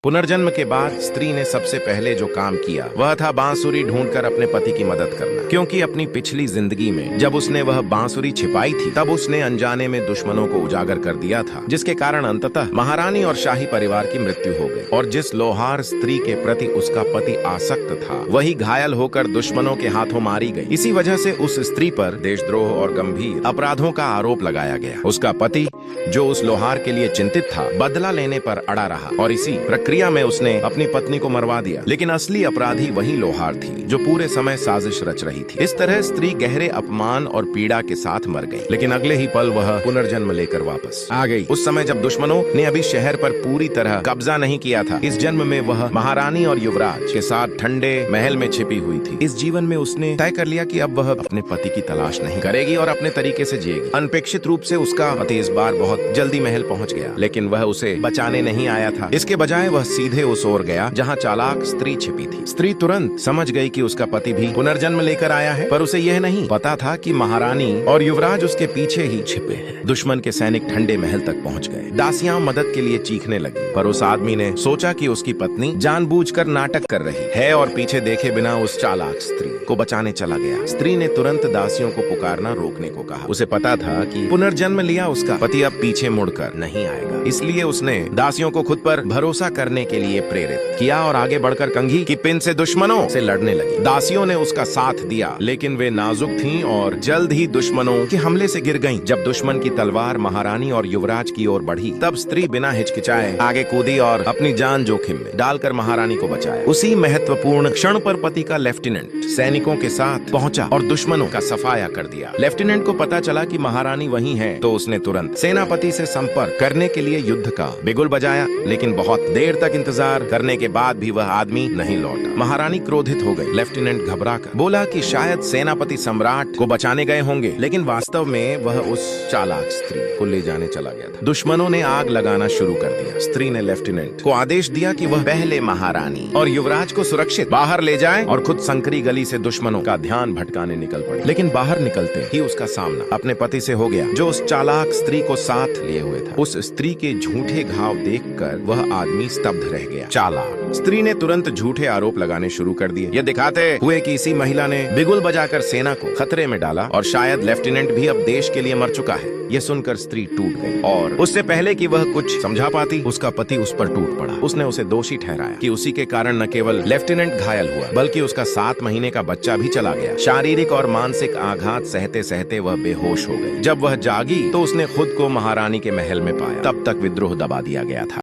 पुनर्जन्म के बाद स्त्री ने सबसे पहले जो काम किया वह था बांसुरी ढूंढकर अपने पति की मदद करना, क्योंकि अपनी पिछली जिंदगी में जब उसने वह बांसुरी छिपाई थी तब उसने अनजाने में दुश्मनों को उजागर कर दिया था, जिसके कारण अंततः महारानी और शाही परिवार की मृत्यु हो गई। और जिस लोहार स्त्री के प्रति उसका पति आसक्त था वही घायल होकर दुश्मनों के हाथों मारी गई। इसी वजह से उस स्त्री पर देशद्रोह और गंभीर अपराधों का आरोप लगाया गया। उसका पति जो उस लोहार के लिए चिंतित था बदला लेने पर अड़ा रहा और इसी प्रक्रिया में उसने अपनी पत्नी को मरवा दिया। लेकिन असली अपराधी वही लोहार थी जो पूरे समय साजिश रच रही थी। इस तरह स्त्री गहरे अपमान और पीड़ा के साथ मर गई, लेकिन अगले ही पल वह पुनर्जन्म लेकर वापस आ गई। उस समय जब दुश्मनों ने अभी शहर पर पूरी तरह कब्जा नहीं किया था। इस जन्म में वह महारानी और युवराज के साथ ठंडे महल में छिपी हुई थी। इस जीवन में उसने तय कर लिया कि अब वह अपने पति की तलाश नहीं करेगी और अपने तरीके से जिएगी। अनपेक्षित रूप से उसका पति इस बार बहुत जल्दी महल पहुंच गया, लेकिन वह उसे बचाने नहीं आया था। इसके बजाय वह सीधे उस ओर गया जहां चालाक स्त्री छिपी थी। स्त्री तुरंत समझ गई कि उसका पति भी पुनर्जन्म लेकर आया है, पर उसे यह नहीं पता था कि महारानी और युवराज उसके पीछे ही छिपे हैं। दुश्मन के सैनिक ठंडे महल तक पहुंच गए। दासियां मदद के लिए चीखने लगी, पर उस आदमी ने सोचा कि उसकी पत्नी जानबूझकर नाटक कर रही है और पीछे देखे बिना उस चालाक स्त्री को बचाने चला गया। स्त्री ने तुरंत दासियों को पुकारना रोकने को कहा। उसे पता था कि पुनर्जन्म लिया उसका पति अब पीछे मुड़कर नहीं आएगा, इसलिए उसने दासियों को खुद पर भरोसा करने के लिए प्रेरित किया और आगे बढ़कर कंघी की पिन से दुश्मनों से लड़ने लगी। दासियों ने उसका साथ दिया, लेकिन वे नाजुक थीं और जल्द ही दुश्मनों के हमले से गिर गईं। जब दुश्मन की तलवार महारानी और युवराज की ओर बढ़ी तब स्त्री बिना हिचकिचाए आगे कूदी और अपनी जान जोखिम में डालकर महारानी को बचाया। उसी महत्वपूर्ण क्षण पर पति का लेफ्टिनेंट सैनिकों के साथ पहुंचा और दुश्मनों का सफाया कर दिया। लेफ्टिनेंट को पता चला कि महारानी वहीं है, तो उसने तुरंत सेनापति से संपर्क करने के लिए युद्ध का बिगुल बजाया, लेकिन बहुत देर तक इंतजार करने के बाद भी वह आदमी नहीं लौटा। महारानी क्रोधित हो गई। लेफ्टिनेंट घबराकर बोला कि शायद सेनापति सम्राट को बचाने गए होंगे, लेकिन वास्तव में वह उस चालाक स्त्री को ले जाने चला गया था। दुश्मनों ने आग लगाना शुरू कर दिया। स्त्री ने लेफ्टिनेंट को आदेश दिया कि वह पहले महारानी और युवराज को सुरक्षित बाहर ले जाए और खुद संकरी गली से दुश्मनों का ध्यान भटकाने निकल पड़ी। लेकिन बाहर निकलते ही उसका सामना अपने पति से हो गया, जो उस चालाक स्त्री को साथ लिए हुए था। उस स्त्री के झूठे घाव देखकर वह आदमी स्तब्ध रह गया। चालाक स्त्री ने तुरंत झूठे आरोप लगाने शुरू कर दिए, यह दिखाते हुए कि इसी महिला ने बिगुल बजाकर सेना को खतरे में डाला और शायद लेफ्टिनेंट भी अब देश के लिए मर चुका है। यह सुनकर स्त्री टूट गई और उससे पहले कि वह कुछ समझा पाती उसका पति उस पर टूट पड़ा। उसने उसे दोषी ठहराया कि उसी के कारण न केवल लेफ्टिनेंट घायल हुआ बल्कि उसका 7 महीने का बच्चा भी चला गया। शारीरिक और मानसिक आघात सहते सहते वह बेहोश हो गई। जब वह जागी तो उसने खुद को महारानी के महल में पाया। तब तक विद्रोह दबा दिया गया था।